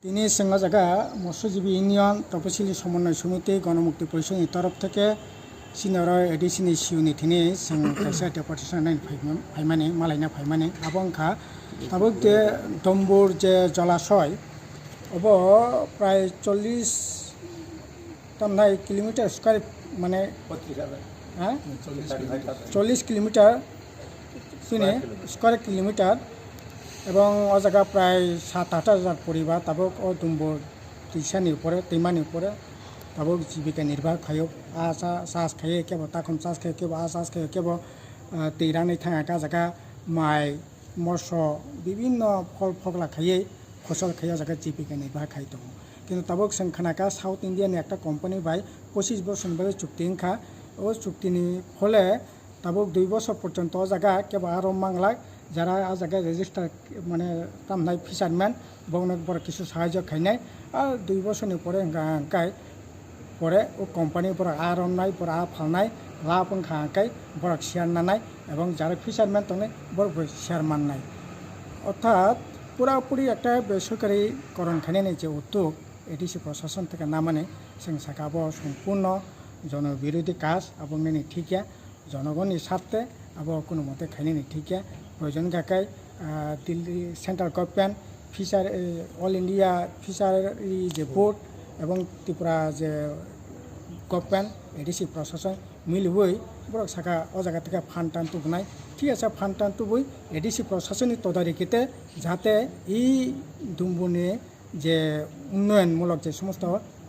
তিনি সিংহ জায়গা মৎস্যজীবী ইউনিয়ন তপশিলি সমন্বয় সমিতি গণমুক্তি পরিষদनि তরফ থেকে সিনিয়র এডিসিनि सिउनि थिनि जों खायसे डेपुटेसन फाइमानि मालायना फाइमानि आबंखा ताबुक जे दम्बुर जे जलाशय अब प्राय 40 तामनाय किलोमीटर स्क्वायर माने 40 किलोमीटर स्क्वायर किलोमीटर এবং ও জায়গা প্রায় 7-8 হাজার পরিবার তাবক ও দুম্বুর दैसानि উপরে दैमानि উপরে তাবক জীবিকা নির্বাহ খায় আসা চাষ খায় কেবল তাখন চাষ খায় কেবল চাষ খায় কেবল दैरानै थाङा জায়গা মাই মৎস্য বিভিন্ন ফল ফগলা খায় ফসল খায় জায়গা জীবিকা নির্বাহ খায় দङ কিন্তু তাবক जों खोनाका साउथ इन्डियानि একটা কোম্পানি বাই 25 বছরनि বাই চুক্তি ইনখা ও চুক্তিनि ফলে তাবক 2 বছর পর্যন্ত জায়গা কেবল আরো মাংলাক যারা আ জায়গায় রেজিস্টার মানে তামনাই ফিশারম্যান বংনক বড় কিছু সাহায্য খাইনাই আর 2 বছরनि পরে গায় পরে ও কোম্পানি বড় আর অন্যায় বড় আ ফালনাই লাভ খাঁকাই বড় শেয়ার নানাই এবং যারা ফিশারম্যান তনে বড় শেয়ার মাননাই অর্থাৎ পুরাপুরি একটা বেসরকারিকরণ খাইনাই যে উদ্যোগ এডিসি প্রশাসন থেকে না মানে जों সাকাব সম্পূর্ণ জনবিরোধী কাজ এবং ঠিকা জনগণের স্বার্থে আবার কোনো মতে খাইনাই ঠিকা প্রয়োজন থাকায় Delhi central government fisher all India fishery যে বোর্ড এবং ত্রিপুরা যে গভর্নমেন্ট এডিসি প্রশাসন মিলবই বড় শাখা ও জায়গা থেকে ফান্ড টান তুবনাই ঠিক আছে ফান্ড টান তুবই এডিসি প্রশাসনিক তদারকিতে যাতে এই দুম্বুনি যে উন্নয়নমূলক যে সমস্ত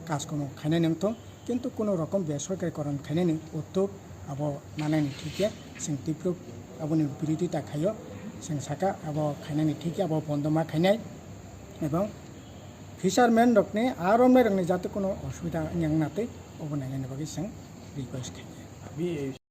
কাজকর্ম খাইনাই নংথং কিন্তু কোনো রকম বেসরকারিকরণ খাইনাই উদ্যোগ আবার নানানি ঠিকে जों তীব্র আবনি বিরোধিতা খায় जों साका अब खाइनायनि ठीक अब बन्दमा खाइनाय এবং ফিশারম্যান রকনি আরমনাই রকনি যাতে কোনো অসুবিধা নাংনাতে অবনাयनि बागै जों रिक्वेस्ट खायो।